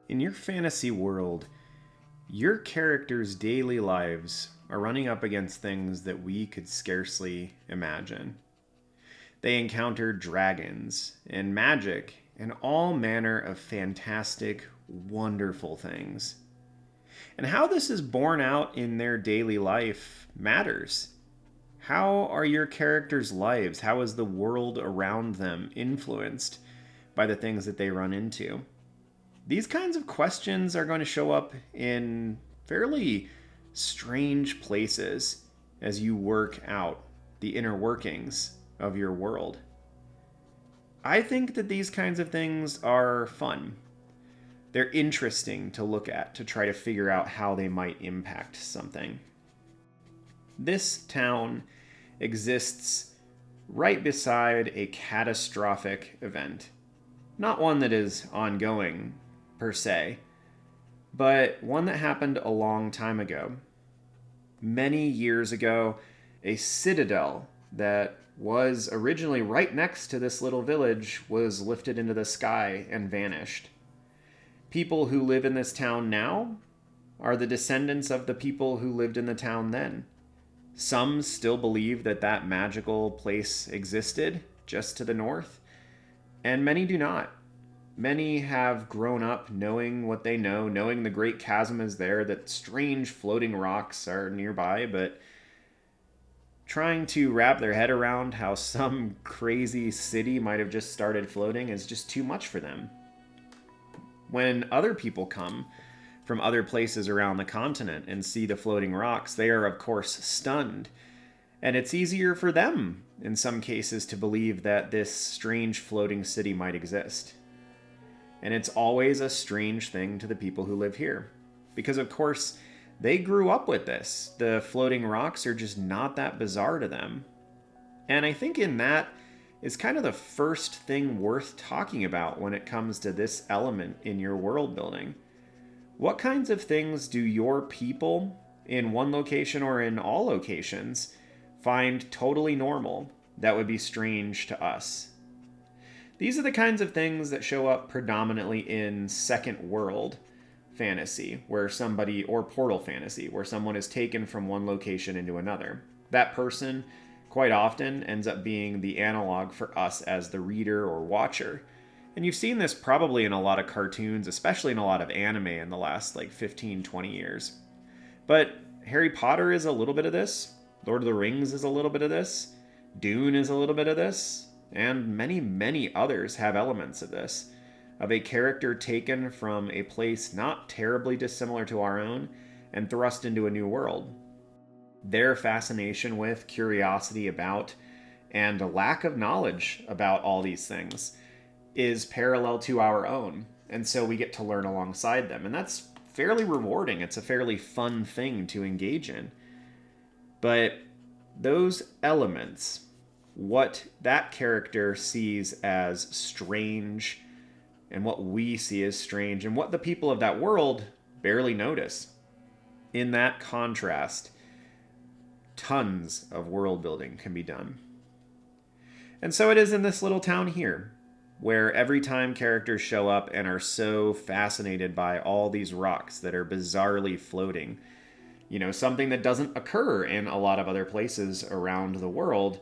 In your fantasy world, your characters' daily lives are running up against things that we could scarcely imagine. They encounter dragons and magic and all manner of fantastic, wonderful things. And how this is borne out in their daily life matters. How are your characters' lives? How is the world around them influenced by the things that they run into? These kinds of questions are going to show up in fairly strange places as you work out the inner workings of your world. I think that these kinds of things are fun. They're interesting to look at to try to figure out how they might impact something. This town exists right beside a catastrophic event. Not one that is ongoing, per se, but one that happened a long time ago. Many years ago, a citadel that was originally right next to this little village was lifted into the sky and vanished. People who live in this town now are the descendants of the people who lived in the town then. Some still believe that that magical place existed just to the north, and many do not. Many have grown up knowing what they know, knowing the great chasm is there, that strange floating rocks are nearby, but trying to wrap their head around how some crazy city might have just started floating is just too much for them. When other people come from other places around the continent and see the floating rocks, they are, of course, stunned. And it's easier for them, in some cases, to believe that this strange floating city might exist. And it's always a strange thing to the people who live here. Because, of course, they grew up with this. The floating rocks are just not that bizarre to them. And I think in that is kind of the first thing worth talking about when it comes to this element in your world building. What kinds of things do your people in one location or in all locations find totally normal that would be strange to us? These are the kinds of things that show up predominantly in second world fantasy, where somebody, or portal fantasy, where someone is taken from one location into another. That person quite often ends up being the analog for us as the reader or watcher. And you've seen this probably in a lot of cartoons, especially in a lot of anime in the last like 15, 20 years. But Harry Potter is a little bit of this, Lord of the Rings is a little bit of this, Dune is a little bit of this, and many, many others have elements of this, of a character taken from a place not terribly dissimilar to our own and thrust into a new world. Their fascination with, curiosity about, and a lack of knowledge about all these things is parallel to our own. And so we get to learn alongside them. And that's fairly rewarding. It's a fairly fun thing to engage in. But those elements, what that character sees as strange and what we see as strange and what the people of that world barely notice. In that contrast, tons of world building can be done. And so it is in this little town here, where every time characters show up and are so fascinated by all these rocks that are bizarrely floating, something that doesn't occur in a lot of other places around the world,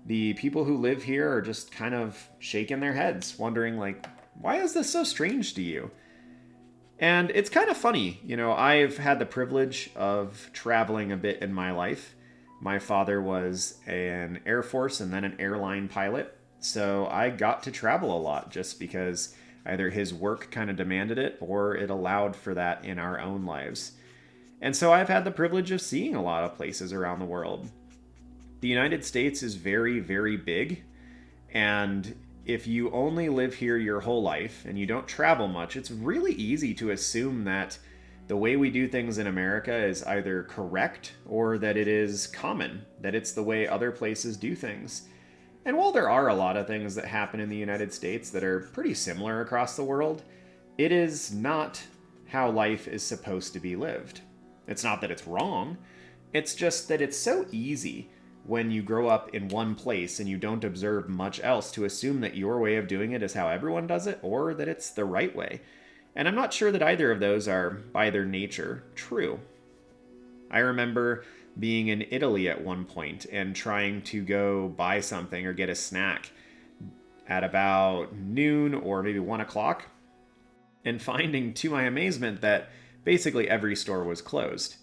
the people who live here are just kind of shaking their heads, wondering, like, why is this so strange to you? And it's kind of funny. I've had the privilege of traveling a bit in my life. My father was an Air Force and then an airline pilot. So I got to travel a lot just because either his work kind of demanded it or it allowed for that in our own lives. And so I've had the privilege of seeing a lot of places around the world. The United States is very, very big. And if you only live here your whole life and you don't travel much, it's really easy to assume that the way we do things in America is either correct or that it is common, that it's the way other places do things. And while there are a lot of things that happen in the United States that are pretty similar across the world, it is not how life is supposed to be lived. It's not that it's wrong, it's just that it's so easy when you grow up in one place and you don't observe much else to assume that your way of doing it is how everyone does it or that it's the right way. And I'm not sure that either of those are, by their nature, true. I remember being in Italy at one point and trying to go buy something or get a snack at about noon or maybe 1 o'clock, and finding to my amazement that basically every store was closed.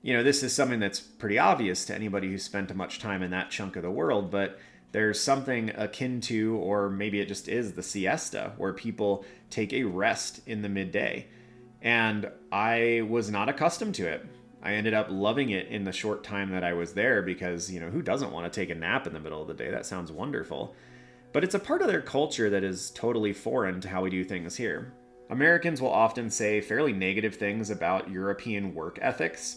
This is something that's pretty obvious to anybody who's spent much time in that chunk of the world, but there's something akin to, or maybe it just is, the siesta, where people take a rest in the midday. And I was not accustomed to it. I ended up loving it in the short time that I was there because, who doesn't want to take a nap in the middle of the day? That sounds wonderful. But it's a part of their culture that is totally foreign to how we do things here. Americans will often say fairly negative things about European work ethics,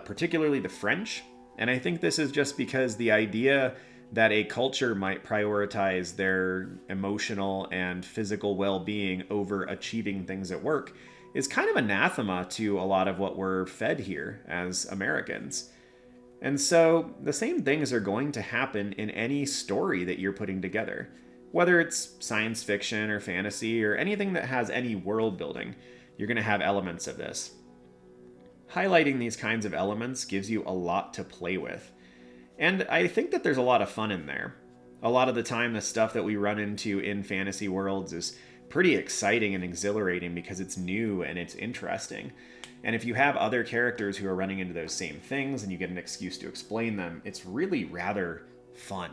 particularly the French. And I think this is just because the idea that a culture might prioritize their emotional and physical well-being over achieving things at work is kind of anathema to a lot of what we're fed here as Americans. And so the same things are going to happen in any story that you're putting together. Whether it's science fiction or fantasy or anything that has any world building, you're going to have elements of this. Highlighting these kinds of elements gives you a lot to play with. And I think that there's a lot of fun in there. A lot of the time, the stuff that we run into in fantasy worlds is pretty exciting and exhilarating because it's new and it's interesting. And if you have other characters who are running into those same things and you get an excuse to explain them, it's really rather fun.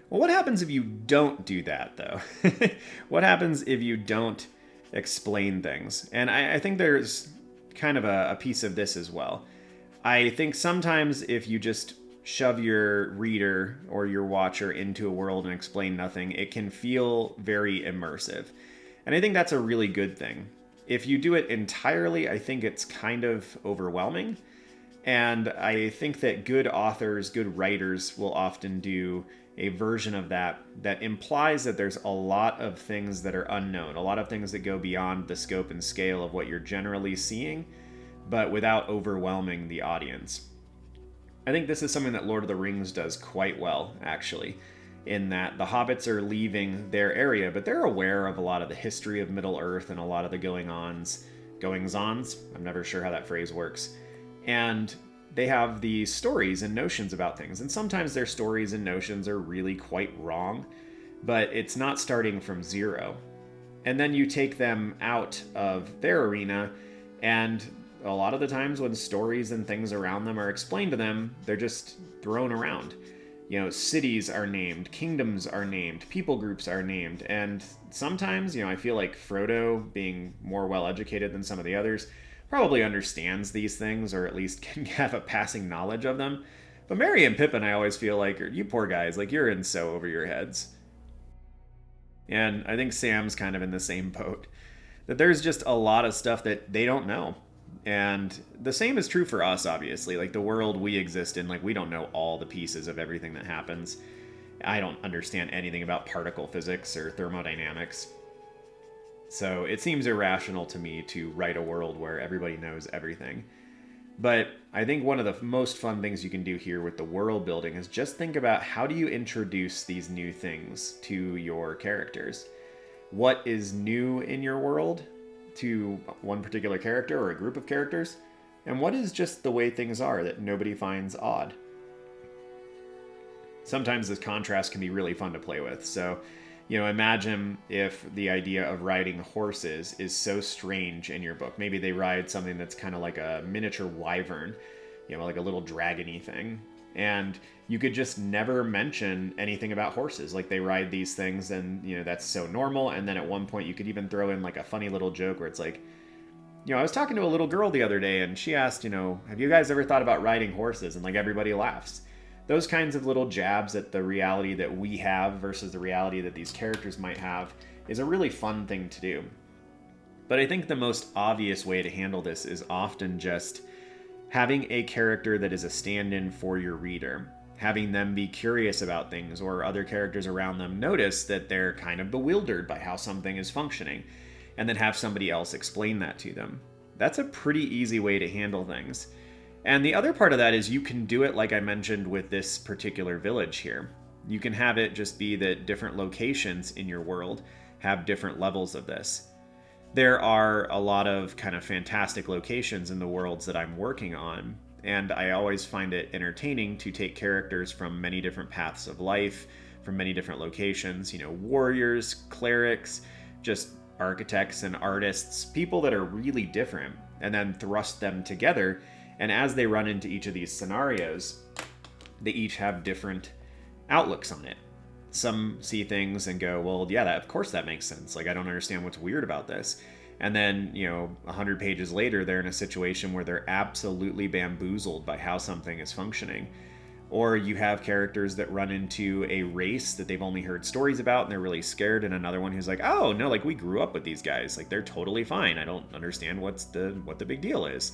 Well, what happens if you don't do that, though? What happens if you don't explain things? And I think there's kind of a piece of this as well. I think sometimes if you just shove your reader or your watcher into a world and explain nothing, it can feel very immersive. And I think that's a really good thing. If you do it entirely, I think it's kind of overwhelming. And I think that good authors, good writers will often do a version of that that implies that there's a lot of things that are unknown, a lot of things that go beyond the scope and scale of what you're generally seeing, but without overwhelming the audience. I think this is something that Lord of the Rings does quite well, actually, in that the hobbits are leaving their area, but they're aware of a lot of the history of Middle-earth and a lot of the goings-ons. I'm never sure how that phrase works. And they have these stories and notions about things, and sometimes their stories and notions are really quite wrong, but it's not starting from zero. And then you take them out of their arena, and a lot of the times when stories and things around them are explained to them, they're just thrown around. Cities are named, kingdoms are named, people groups are named, and sometimes, I feel like Frodo, being more well-educated than some of the others, probably understands these things, or at least can have a passing knowledge of them. But Merry and Pippin, I always feel like, you poor guys, you're in so over your heads. And I think Sam's kind of in the same boat. That there's just a lot of stuff that they don't know. And the same is true for us, obviously. The world we exist in, we don't know all the pieces of everything that happens. I don't understand anything about particle physics or thermodynamics. So it seems irrational to me to write a world where everybody knows everything. But I think one of the most fun things you can do here with the world building is just think about how do you introduce these new things to your characters. What is new in your world to one particular character or a group of characters? And what is just the way things are that nobody finds odd? Sometimes this contrast can be really fun to play with. So imagine if the idea of riding horses is so strange in your book. Maybe they ride something that's kind of like a miniature wyvern, like a little dragony thing. And you could just never mention anything about horses. They ride these things and, that's so normal. And then at one point you could even throw in a funny little joke where it's I was talking to a little girl the other day and she asked, have you guys ever thought about riding horses? And everybody laughs. Those kinds of little jabs at the reality that we have versus the reality that these characters might have is a really fun thing to do. But I think the most obvious way to handle this is often just having a character that is a stand-in for your reader, having them be curious about things, or other characters around them notice that they're kind of bewildered by how something is functioning, and then have somebody else explain that to them. That's a pretty easy way to handle things. And the other part of that is you can do it like I mentioned with this particular village here. You can have it just be that different locations in your world have different levels of this. There are a lot of kind of fantastic locations in the worlds that I'm working on, and I always find it entertaining to take characters from many different paths of life, from many different locations, warriors, clerics, just architects and artists, people that are really different, and then thrust them together. And as they run into each of these scenarios, they each have different outlooks on it. Some see things and go, well, yeah, of course that makes sense. Like, I don't understand what's weird about this. And then, 100 pages later, they're in a situation where they're absolutely bamboozled by how something is functioning. Or you have characters that run into a race that they've only heard stories about and they're really scared, and another one who's like, oh, no, like, we grew up with these guys. Like, they're totally fine. I don't understand what the big deal is.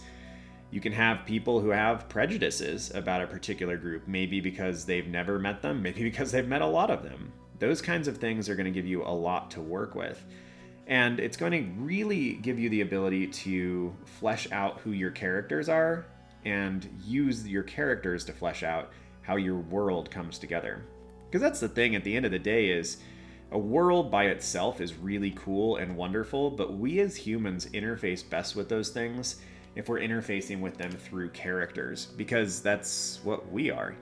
You can have people who have prejudices about a particular group, maybe because they've never met them, maybe because they've met a lot of them. Those kinds of things are going to give you a lot to work with. And it's going to really give you the ability to flesh out who your characters are and use your characters to flesh out how your world comes together. Because that's the thing at the end of the day is a world by itself is really cool and wonderful, but we as humans interface best with those things if we're interfacing with them through characters, because that's what we are.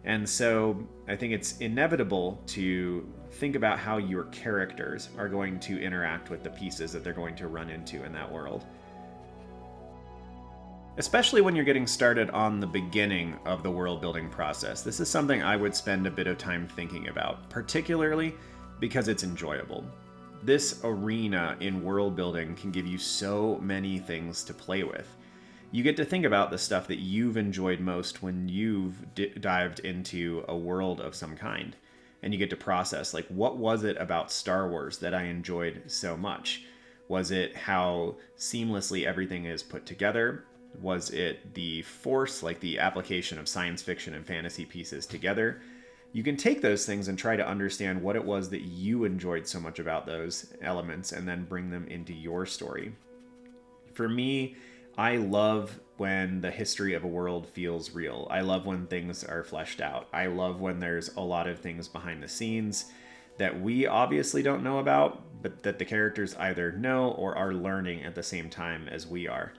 And so I think it's inevitable to think about how your characters are going to interact with the pieces that they're going to run into in that world. Especially when you're getting started on the beginning of the world building process. This is something I would spend a bit of time thinking about, particularly because it's enjoyable. This arena in world building can give you so many things to play with. You get to think about the stuff that you've enjoyed most when you've dived into a world of some kind. And you get to process, like, what was it about Star Wars that I enjoyed so much? Was it how seamlessly everything is put together? Was it the Force, like the application of science fiction and fantasy pieces together? You can take those things and try to understand what it was that you enjoyed so much about those elements and then bring them into your story. For me, I love when the history of a world feels real. I love when things are fleshed out. I love when there's a lot of things behind the scenes that we obviously don't know about, but that the characters either know or are learning at the same time as we are.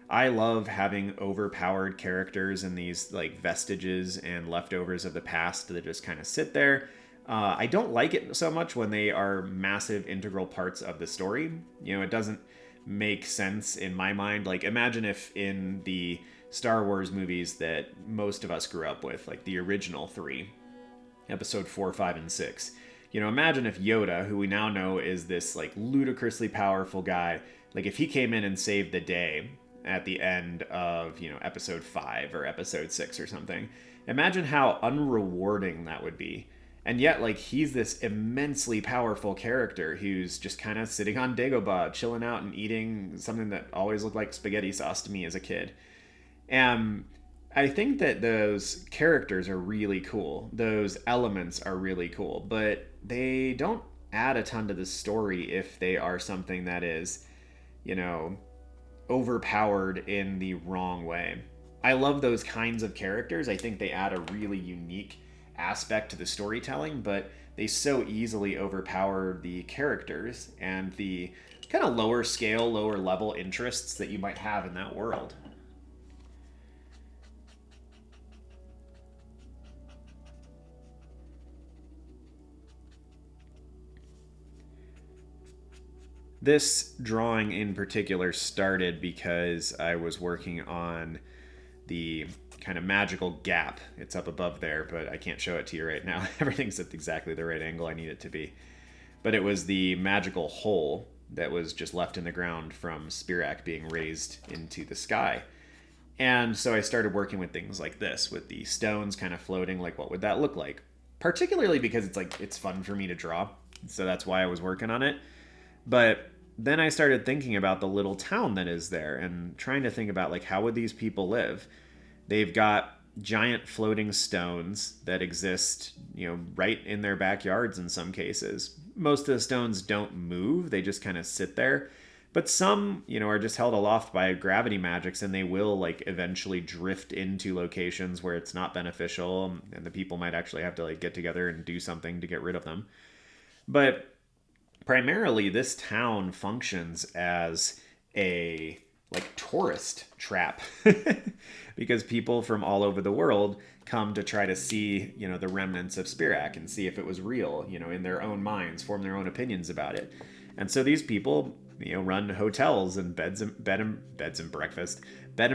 I love having overpowered characters and these like vestiges and leftovers of the past that just kind of sit there. I don't like it so much when they are massive integral parts of the story. It doesn't make sense in my mind. Like, imagine if in the Star Wars movies that most of us grew up with, like the original three, episode 4, 5, and 6. Imagine if Yoda, who we now know is this like ludicrously powerful guy, like if he came in and saved the day at the end of, episode 5 or episode 6 or something. Imagine how unrewarding that would be. And yet, like, he's this immensely powerful character who's just kind of sitting on Dagobah, chilling out and eating something that always looked like spaghetti sauce to me as a kid. And I think that those characters are really cool. Those elements are really cool, but they don't add a ton to the story if they are something that is, overpowered in the wrong way. I love those kinds of characters. I think they add a really unique aspect to the storytelling, but they so easily overpower the characters and the kind of lower scale, lower level interests that you might have in that world. This drawing in particular started because I was working on the kind of magical gap. It's up above there, but I can't show it to you right now. Everything's at exactly the right angle I need it to be. But it was the magical hole that was just left in the ground from Spirak being raised into the sky. And so I started working with things like this, with the stones kind of floating, like what would that look like? Particularly because it's fun for me to draw. So that's why I was working on it. But then I started thinking about the little town that is there and trying to think about, like, how would these people live? They've got giant floating stones that exist, right in their backyards in some cases. Most of the stones don't move, they just kind of sit there. But some, are just held aloft by gravity magics, and they will, like, eventually drift into locations where it's not beneficial, and the people might actually have to, like, get together and do something to get rid of them. But Primarily, this town functions as a like tourist trap because people from all over the world come to try to see, the remnants of Spirak and see if it was real, in their own minds, form their own opinions about it. And so these people, run hotels and bed and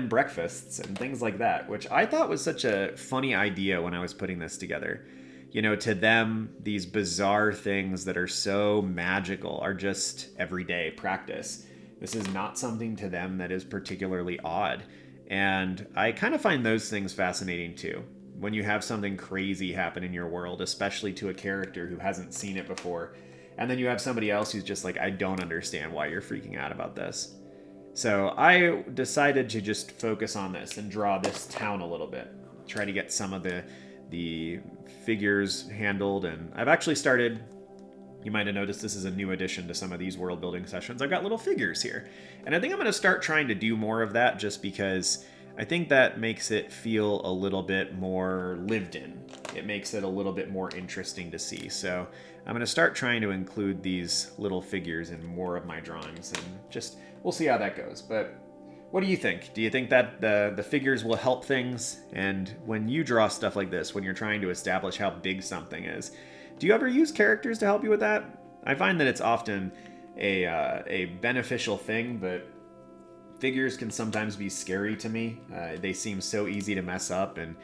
breakfasts and things like that, which I thought was such a funny idea when I was putting this together. To them, these bizarre things that are so magical are just everyday practice. This is not something to them that is particularly odd. And I kind of find those things fascinating too. When you have something crazy happen in your world, especially to a character who hasn't seen it before, and then you have somebody else who's just like, I don't understand why you're freaking out about this. So I decided to just focus on this and draw this town a little bit. Try to get some of the figures handled, and I've actually started. You might have noticed this is a new addition to some of these world building sessions. I've got little figures here, and I think I'm going to start trying to do more of that, just because I think that makes it feel a little bit more lived in. It makes it a little bit more interesting to see. So I'm going to start trying to include these little figures in more of my drawings, and just we'll see how that goes. But what do you think? Do you think that the figures will help things? And when you draw stuff like this, when you're trying to establish how big something is, do you ever use characters to help you with that? I find that it's often a beneficial thing, but figures can sometimes be scary to me. They seem so easy to mess up, and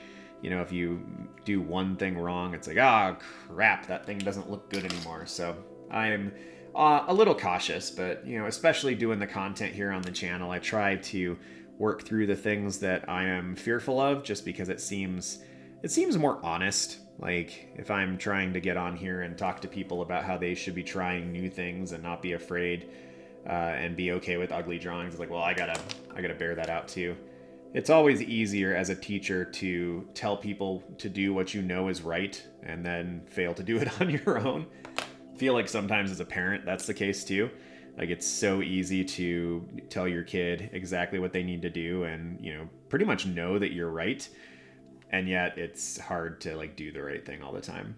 if you do one thing wrong, it's like, crap, that thing doesn't look good anymore. So I'm a little cautious, but especially doing the content here on the channel, I try to work through the things that I am fearful of, just because it seems more honest. Like, if I'm trying to get on here and talk to people about how they should be trying new things and not be afraid, and be okay with ugly drawings, it's like, well, I gotta bear that out too. It's always easier as a teacher to tell people to do what you know is right and then fail to do it on your own. I feel like sometimes as a parent that's the case too. Like, it's so easy to tell your kid exactly what they need to do and pretty much know that you're right, and yet it's hard to do the right thing all the time.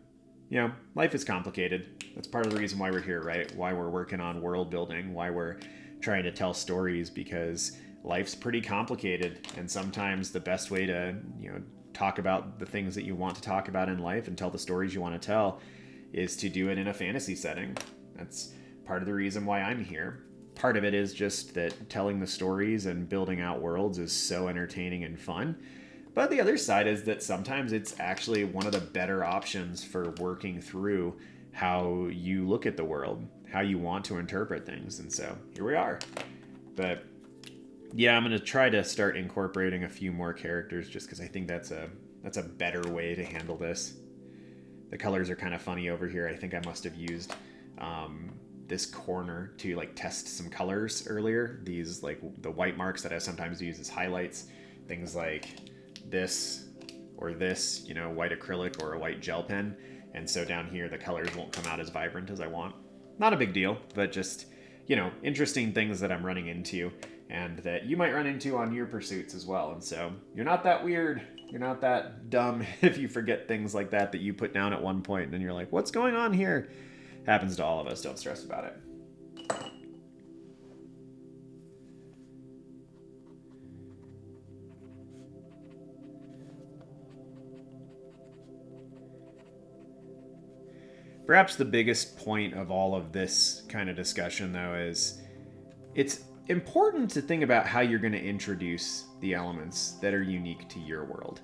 Life is complicated. That's part of the reason why we're here, right? Why we're working on world building, why we're trying to tell stories, because life's pretty complicated, and sometimes the best way to talk about the things that you want to talk about in life and tell the stories you want to tell is to do it in a fantasy setting. That's part of the reason why I'm here. Part of it is just that telling the stories and building out worlds is so entertaining and fun. But the other side is that sometimes it's actually one of the better options for working through how you look at the world, how you want to interpret things. And so here we are. But yeah, I'm going to try to start incorporating a few more characters, just because I think that's a better way to handle this. The colors are kind of funny over here. I think I must have used this corner to test some colors earlier. These the white marks that I sometimes use as highlights. Things like this or this, white acrylic or a white gel pen. And so down here, the colors won't come out as vibrant as I want. Not a big deal, but just, interesting things that I'm running into and that you might run into on your pursuits as well. And so you're not that weird. You're not that dumb if you forget things like that you put down at one point and then you're like, what's going on here? Happens to all of us. Don't stress about it. Perhaps the biggest point of all of this kind of discussion, though, is it's important to think about how you're going to introduce the elements that are unique to your world.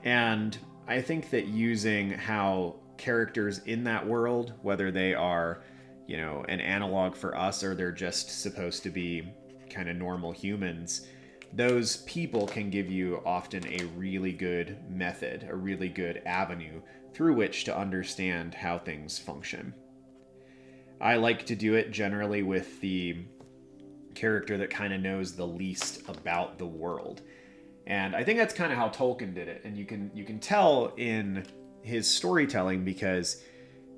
And I think that using how characters in that world, whether they are, an analog for us or they're just supposed to be kind of normal humans, those people can give you often a really good method, a really good avenue through which to understand how things function. I like to do it generally with the character that kind of knows the least about the world. And I think that's kind of how Tolkien did it. And you can tell in his storytelling, because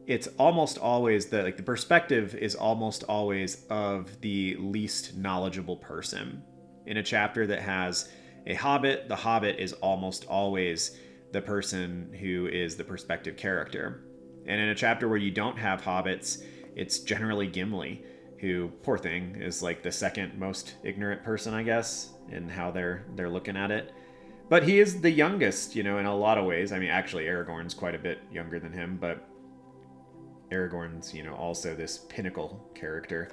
it's almost always the perspective is almost always of the least knowledgeable person. In a chapter that has a hobbit, the hobbit is almost always the person who is the perspective character. And in a chapter where you don't have hobbits, it's generally Gimli, who, poor thing, is like the second most ignorant person, I guess, in how they're looking at it. But he is the youngest, in a lot of ways. I mean, actually, Aragorn's quite a bit younger than him, but Aragorn's, also this pinnacle character,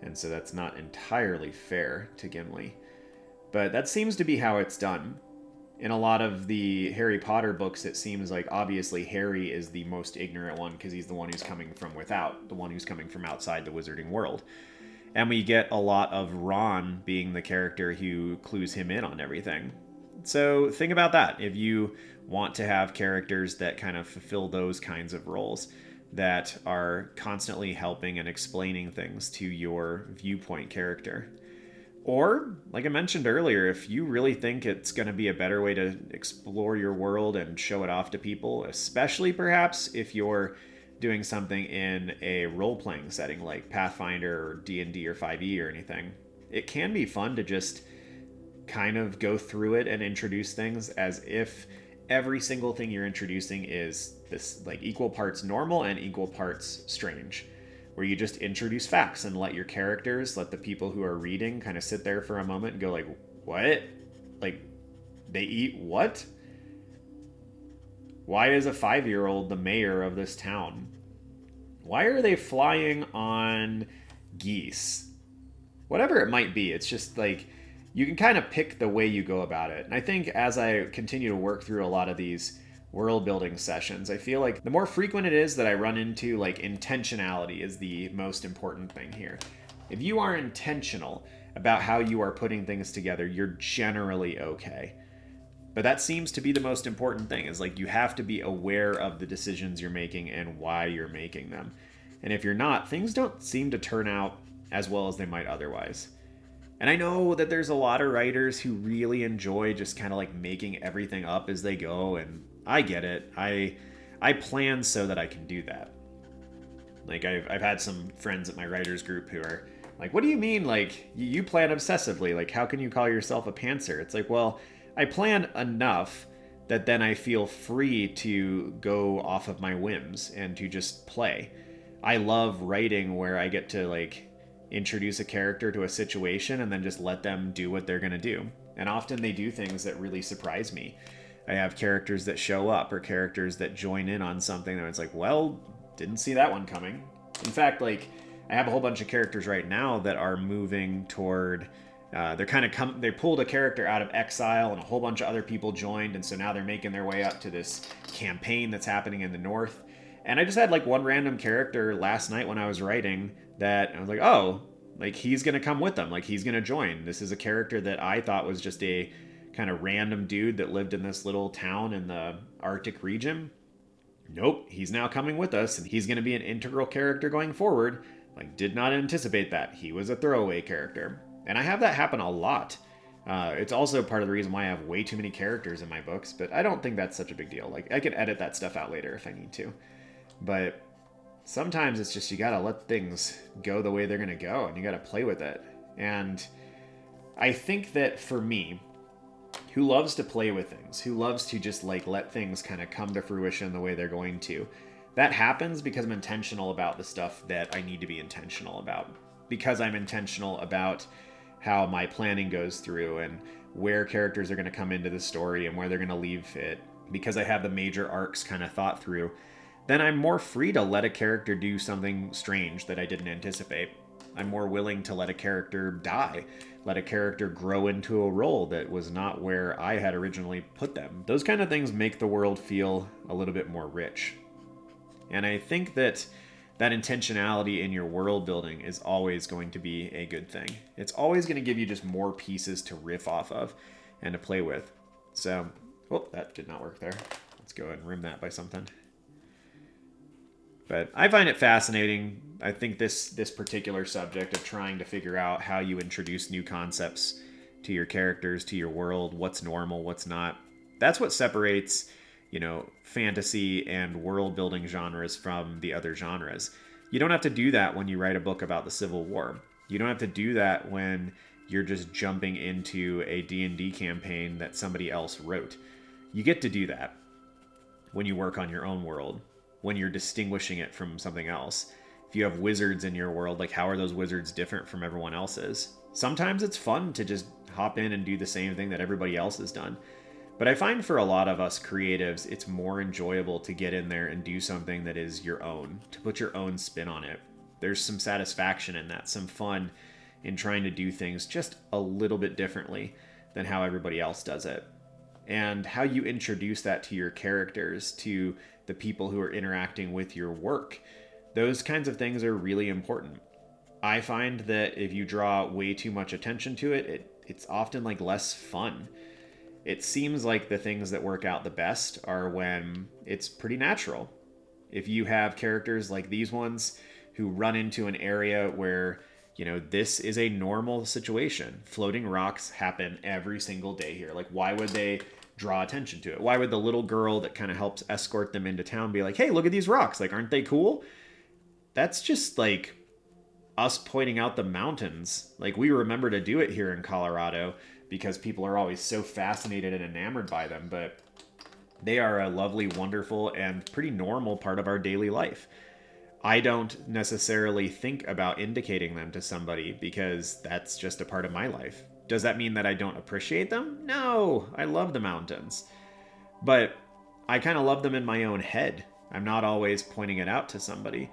and so that's not entirely fair to Gimli. But that seems to be how it's done. In a lot of the Harry Potter books, it seems like obviously Harry is the most ignorant one because he's the one who's coming from without, the one who's coming from outside the wizarding world. And we get a lot of Ron being the character who clues him in on everything. So think about that. If you want to have characters that kind of fulfill those kinds of roles, that are constantly helping and explaining things to your viewpoint character. Or, like I mentioned earlier, if you really think it's going to be a better way to explore your world and show it off to people, especially perhaps if you're doing something in a role-playing setting like Pathfinder or D&D or 5e or anything, it can be fun to just kind of go through it and introduce things as if every single thing you're introducing is this like equal parts normal and equal parts strange, where you just introduce facts and let your characters, let the people who are reading kind of sit there for a moment and go like, what? Like, they eat what? Why is a 5-year-old the mayor of this town? Why are they flying on geese? Whatever it might be, it's just like, you can kind of pick the way you go about it. And I think as I continue to work through a lot of these world building sessions, I feel like the more frequent it is that I run into, like, intentionality is the most important thing here. If you are intentional about how you are putting things together, you're generally okay. But that seems to be the most important thing, is like you have to be aware of the decisions you're making and why you're making them. And if you're not, things don't seem to turn out as well as they might otherwise. And I know that there's a lot of writers who really enjoy just kind of like making everything up as they go, and I get it. I plan so that I can do that. Like I've had some friends at my writers group who are like, "What do you mean? Like you plan obsessively? Like how can you call yourself a pantser?" It's like, well, I plan enough that then I feel free to go off of my whims and to just play. I love writing where I get to like introduce a character to a situation and then just let them do what they're going to do. And often they do things that really surprise me. I have characters that show up or characters that join in on something that it's like, well, didn't see that one coming. In fact, like I have a whole bunch of characters right now that are moving toward they pulled a character out of exile and a whole bunch of other people joined, and so now they're making their way up to this campaign that's happening in the north. And I just had like one random character last night when I was writing that I was like, oh, like he's gonna come with them, like he's gonna join. This is a character that I thought was just a kind of random dude that lived in this little town in the Arctic region. Nope, he's now coming with us and he's gonna be an integral character going forward. Like, did not anticipate that. He was a throwaway character. And I have that happen a lot. It's also part of the reason why I have way too many characters in my books, but I don't think that's such a big deal. Like, I can edit that stuff out later if I need to. But sometimes it's just you gotta let things go the way they're gonna go, and you gotta play with it. And I think that for me, who loves to play with things, who loves to just like let things kind of come to fruition the way they're going to, that happens because I'm intentional about the stuff that I need to be intentional about. Because I'm intentional about how my planning goes through and where characters are going to come into the story and where they're going to leave it. Because I have the major arcs kind of thought through, then I'm more free to let a character do something strange that I didn't anticipate. I'm more willing to let a character die, let a character grow into a role that was not where I had originally put them. Those kind of things make the world feel a little bit more rich. And I think that intentionality in your world building is always going to be a good thing. It's always going to give you just more pieces to riff off of and to play with. So, oh, that did not work there. Let's go ahead and rim that by something. But I find it fascinating. I think this particular subject of trying to figure out how you introduce new concepts to your characters, to your world, what's normal, what's not. That's what separates, fantasy and world building genres from the other genres. You don't have to do that when you write a book about the Civil War. You don't have to do that when you're just jumping into a D&D campaign that somebody else wrote. You get to do that when you work on your own world, when you're distinguishing it from something else. If you have wizards in your world, like how are those wizards different from everyone else's? Sometimes it's fun to just hop in and do the same thing that everybody else has done. But I find for a lot of us creatives, it's more enjoyable to get in there and do something that is your own, to put your own spin on it. There's some satisfaction in that, some fun in trying to do things just a little bit differently than how everybody else does it. And how you introduce that to your characters, to the people who are interacting with your work, those kinds of things are really important. I find that if you draw way too much attention to it, it's often like less fun. It seems like the things that work out the best are when it's pretty natural. If you have characters like these ones who run into an area where, this is a normal situation. Floating rocks happen every single day here. Like, why would they draw attention to it? Why would the little girl that kind of helps escort them into town be like, hey, look at these rocks. Like, aren't they cool? That's just like us pointing out the mountains. Like, we remember to do it here in Colorado because people are always so fascinated and enamored by them, but they are a lovely, wonderful, and pretty normal part of our daily life. I don't necessarily think about indicating them to somebody because that's just a part of my life. Does that mean that I don't appreciate them? No, I love the mountains. But I kind of love them in my own head. I'm not always pointing it out to somebody.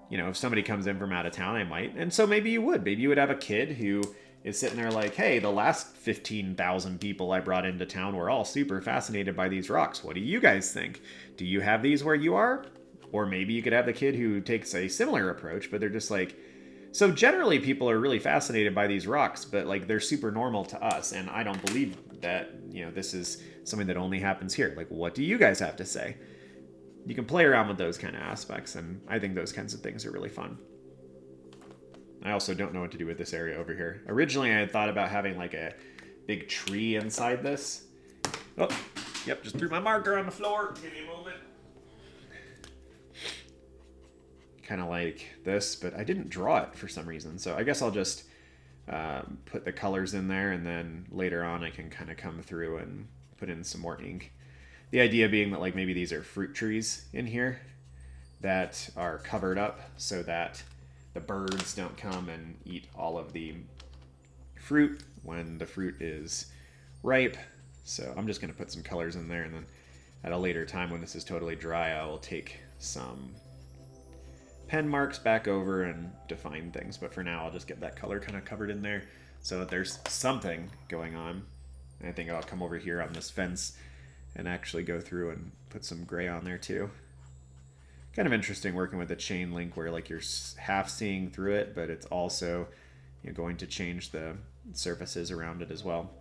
If somebody comes in from out of town, I might. And so maybe you would. Maybe you would have a kid who is sitting there like, hey, the last 15,000 people I brought into town were all super fascinated by these rocks. What do you guys think? Do you have these where you are? Or maybe you could have the kid who takes a similar approach, but they're just like, so generally people are really fascinated by these rocks, but like they're super normal to us. And I don't believe that, this is something that only happens here. Like, what do you guys have to say? You can play around with those kind of aspects, and I think those kinds of things are really fun. I also don't know what to do with this area over here. Originally, I had thought about having like a big tree inside this. Oh, yep, just threw my marker on the floor. Give me a moment. Kind of like this, but I didn't draw it for some reason. So I guess I'll just put the colors in there, and then later on I can kind of come through and put in some more ink. The idea being that like maybe these are fruit trees in here that are covered up so that the birds don't come and eat all of the fruit when the fruit is ripe. So I'm just going to put some colors in there, and then at a later time when this is totally dry, I will take some pen marks back over and define things. But for now, I'll just get that color kind of covered in there so that there's something going on. And I think I'll come over here on this fence and actually go through and put some gray on there too. Kind of interesting working with a chain link where like you're half seeing through it, but it's also going to change the surfaces around it as well.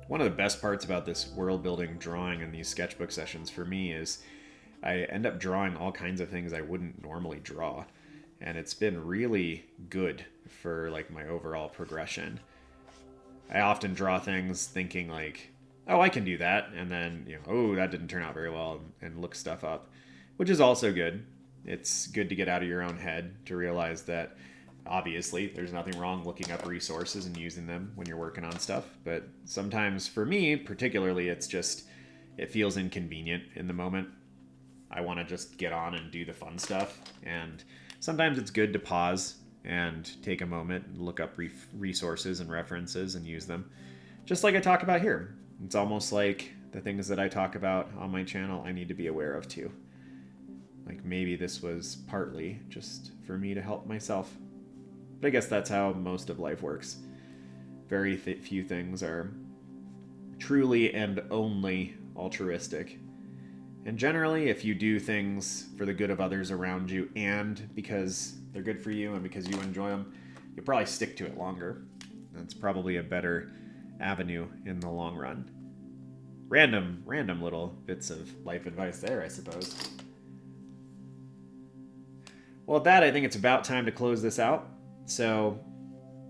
One of the best parts about this world building drawing and these sketchbook sessions for me is I end up drawing all kinds of things I wouldn't normally draw. And it's been really good for like my overall progression. I often draw things thinking like, oh, I can do that. And then, oh, that didn't turn out very well, and look stuff up, which is also good. It's good to get out of your own head to realize that obviously there's nothing wrong looking up resources and using them when you're working on stuff. But sometimes for me, particularly, it feels inconvenient in the moment. I want to just get on and do the fun stuff. And sometimes it's good to pause and take a moment and look up resources and references and use them. Just like I talk about here. It's almost like the things that I talk about on my channel, I need to be aware of too. Like maybe this was partly just for me to help myself. But I guess that's how most of life works. Very few things are truly and only altruistic. And generally, if you do things for the good of others around you and because they're good for you and because you enjoy them, you'll probably stick to it longer. That's probably a better avenue in the long run. Random little bits of life advice there, I suppose. Well, at that, I think it's about time to close this out. So,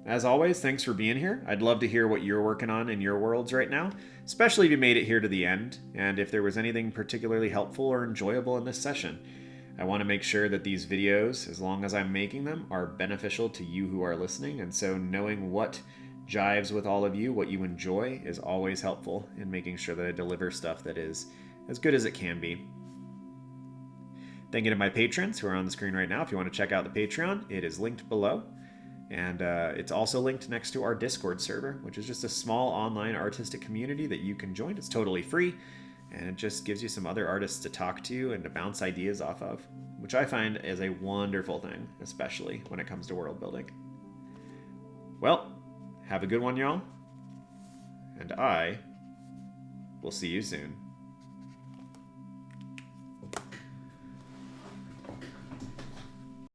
as always, thanks for being here. I'd love to hear what you're working on in your worlds right now, especially if you made it here to the end, and if there was anything particularly helpful or enjoyable in this session. I want to make sure that these videos, as long as I'm making them, are beneficial to you who are listening, and so knowing what jives with all of you, what you enjoy, is always helpful in making sure that I deliver stuff that is as good as it can be. Thank you to my patrons who are on the screen right now. If you want to check out the Patreon, it is linked below. And it's also linked next to our Discord server, which is just a small online artistic community that you can join. It's totally free, and it just gives you some other artists to talk to and to bounce ideas off of, which I find is a wonderful thing, especially when it comes to world building. Well, have a good one, y'all, and I will see you soon.